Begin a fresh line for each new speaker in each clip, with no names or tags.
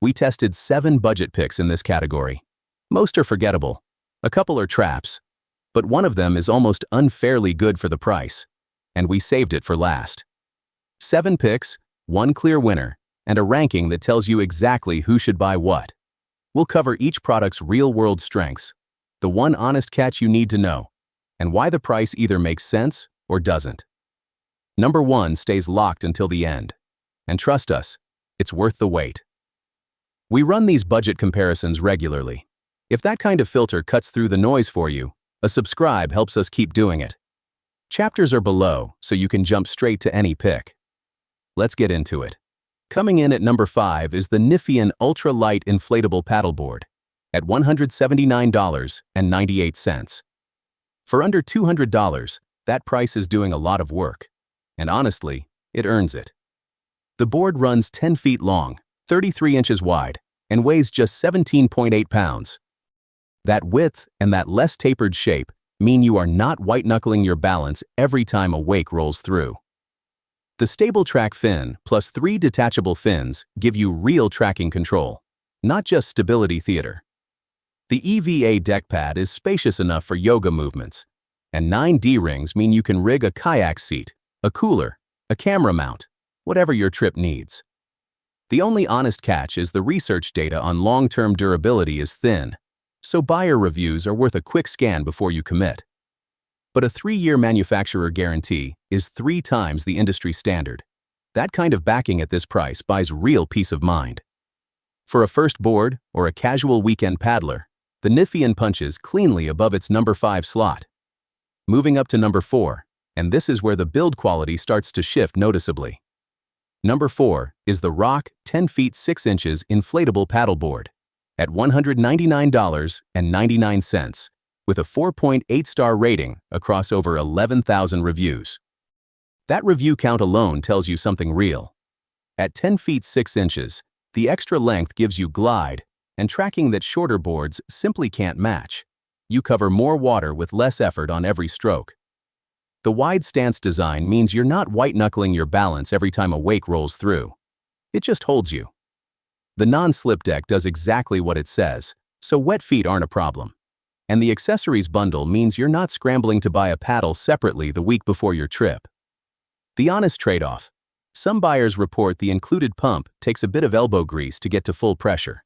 We tested 7 budget picks in this category. Most are forgettable. A couple are traps. But one of them is almost unfairly good for the price. And we saved it for last. 7 picks, 1 clear winner, and a ranking that tells you exactly who should buy what. We'll cover each product's real-world strengths, the one honest catch you need to know, and why the price either makes sense or doesn't. Number 1 stays locked until the end. And trust us, it's worth the wait. We run these budget comparisons regularly. If that kind of filter cuts through the noise for you, a subscribe helps us keep doing it. Chapters are below, so you can jump straight to any pick. Let's get into it. Coming in at number 5 is the Niffian ultra-light inflatable paddleboard at $179.98. For under $200, that price is doing a lot of work. And honestly, it earns it. The board runs 10 feet long, 33 inches wide, and weighs just 17.8 pounds. That width and that less tapered shape mean you are not white-knuckling your balance every time a wake rolls through. The stable track fin plus 3 detachable fins give you real tracking control, not just stability theater. The EVA deck pad is spacious enough for yoga movements, and 9 D-rings mean you can rig a kayak seat, a cooler, a camera mount, whatever your trip needs. The only honest catch is the research data on long-term durability is thin, so buyer reviews are worth a quick scan before you commit. But a 3-year manufacturer guarantee is 3 times the industry standard. That kind of backing at this price buys real peace of mind. For a first board or a casual weekend paddler, the Niffian punches cleanly above its number 5 slot. Moving up to number 4, and this is where the build quality starts to shift noticeably. Number 4 is the Rock 10 feet 6 inches inflatable paddleboard at $199.99 with a 4.8-star rating across over 11,000 reviews. That review count alone tells you something real. At 10 feet 6 inches, the extra length gives you glide and tracking that shorter boards simply can't match. You cover more water with less effort on every stroke. The wide stance design means you're not white-knuckling your balance every time a wake rolls through. It just holds you. The non-slip deck does exactly what it says, so wet feet aren't a problem. And the accessories bundle means you're not scrambling to buy a paddle separately the week before your trip. The honest trade-off. Some buyers report the included pump takes a bit of elbow grease to get to full pressure.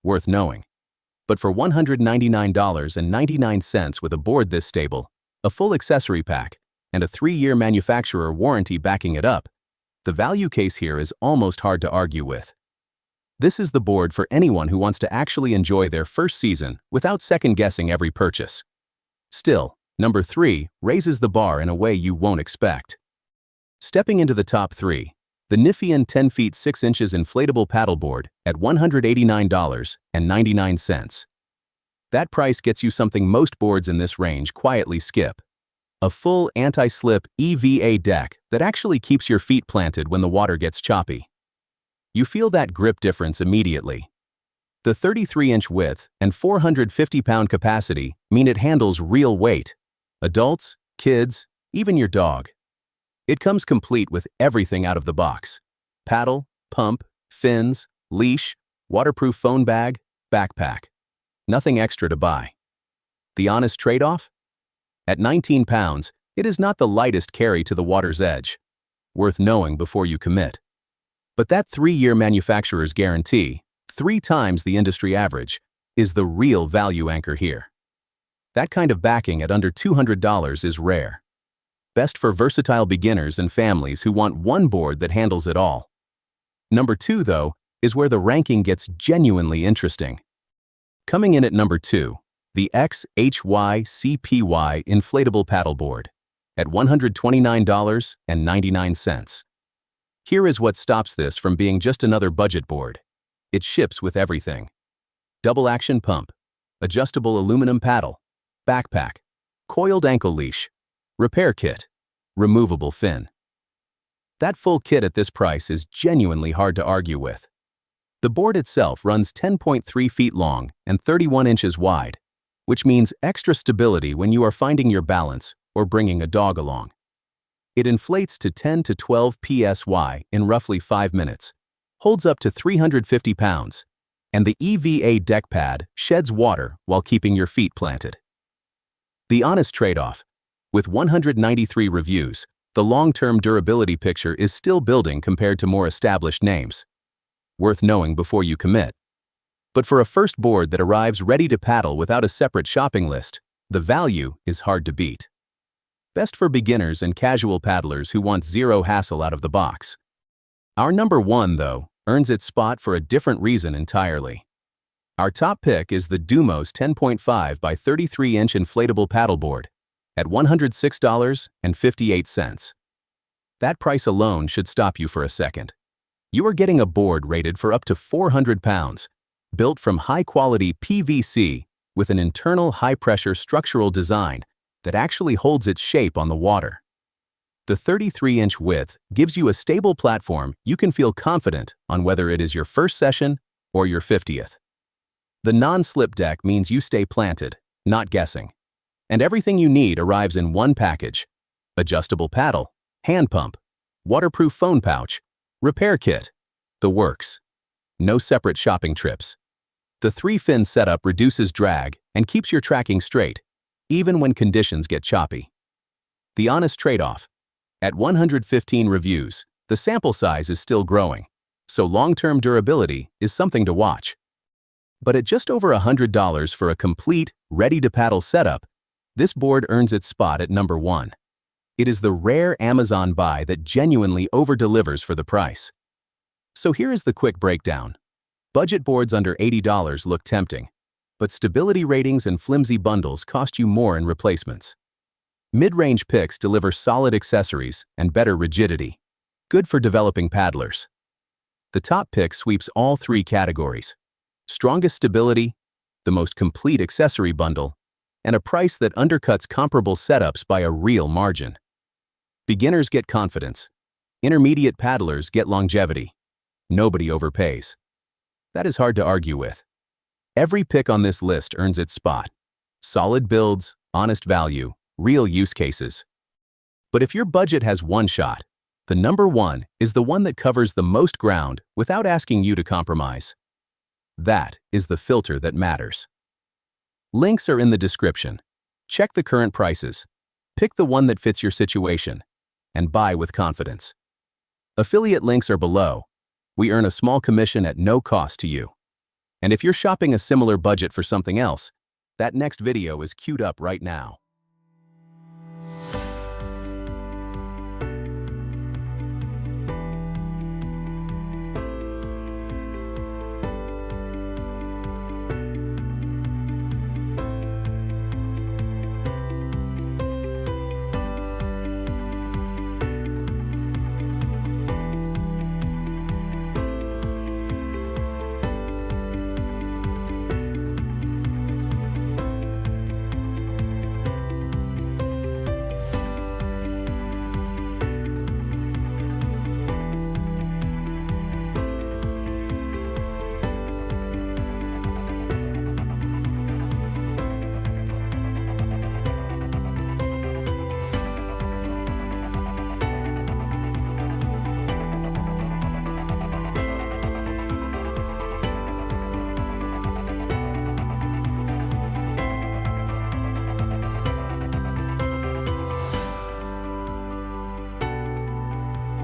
Worth knowing. But for $199.99 with a board this stable, a full accessory pack, and a 3-year manufacturer warranty backing it up, the value case here is almost hard to argue with. This is the board for anyone who wants to actually enjoy their first season without second-guessing every purchase. Still, number 3 raises the bar in a way you won't expect. Stepping into the top 3, the Niffian 10 feet 6 inches inflatable paddleboard at $189.99. That price gets you something most boards in this range quietly skip. A full anti-slip EVA deck that actually keeps your feet planted when the water gets choppy. You feel that grip difference immediately. The 33-inch width and 450-pound capacity mean it handles real weight. Adults, kids, even your dog. It comes complete with everything out of the box. Paddle, pump, fins, leash, waterproof phone bag, backpack. Nothing extra to buy. The honest trade-off? At 19 pounds, it is not the lightest carry to the water's edge. Worth knowing before you commit. But that 3-year manufacturer's guarantee, 3 times the industry average, is the real value anchor here. That kind of backing at under $200 is rare. Best for versatile beginners and families who want one board that handles it all. Number 2, though, is where the ranking gets genuinely interesting. Coming in at number 2, the XHYCPY inflatable paddleboard at $129.99. Here is what stops this from being just another budget board. It ships with everything. Double action pump, adjustable aluminum paddle, backpack, coiled ankle leash, repair kit, removable fin. That full kit at this price is genuinely hard to argue with. The board itself runs 10.3 feet long and 31 inches wide, which means extra stability when you are finding your balance or bringing a dog along. It inflates to 10 to 12 psi in roughly 5 minutes, holds up to 350 pounds, And the EVA deck pad sheds water while keeping your feet planted. The honest trade-off. With 193 reviews, the long-term durability picture is still building compared to more established names. Worth knowing before you commit. But for a first board that arrives ready to paddle without a separate shopping list, the value is hard to beat. Best for beginners and casual paddlers who want zero hassle out of the box. Our number one, though, earns its spot for a different reason entirely. Our top pick is the Dumos 10.5 by 33-inch inflatable paddleboard at $106.58. That price alone should stop you for a second. You are getting a board rated for up to 400 pounds, built from high-quality PVC with an internal high-pressure structural design that actually holds its shape on the water. The 33-inch width gives you a stable platform you can feel confident on whether it is your first session or your 50th. The non-slip deck means you stay planted, not guessing. And everything you need arrives in one package: adjustable paddle, hand pump, waterproof phone pouch, repair kit, the works. No separate shopping trips. The 3-fin setup reduces drag and keeps your tracking straight, even when conditions get choppy. The honest trade-off. At 115 reviews, the sample size is still growing, so long-term durability is something to watch. But at just over $100 for a complete, ready-to-paddle setup, this board earns its spot at number one. It is the rare Amazon buy that genuinely over-delivers for the price. So here is the quick breakdown. Budget boards under $80 look tempting, but stability ratings and flimsy bundles cost you more in replacements. Mid-range picks deliver solid accessories and better rigidity, good for developing paddlers. The top pick sweeps all three categories: strongest stability, the most complete accessory bundle, and a price that undercuts comparable setups by a real margin. Beginners get confidence. Intermediate paddlers get longevity. Nobody overpays. That is hard to argue with. Every pick on this list earns its spot. Solid builds, honest value, real use cases. But if your budget has one shot, the number one is the one that covers the most ground without asking you to compromise. That is the filter that matters. Links are in the description. Check the current prices. Pick the one that fits your situation, and buy with confidence. Affiliate links are below. We earn a small commission at no cost to you. And if you're shopping a similar budget for something else, that next video is queued up right now.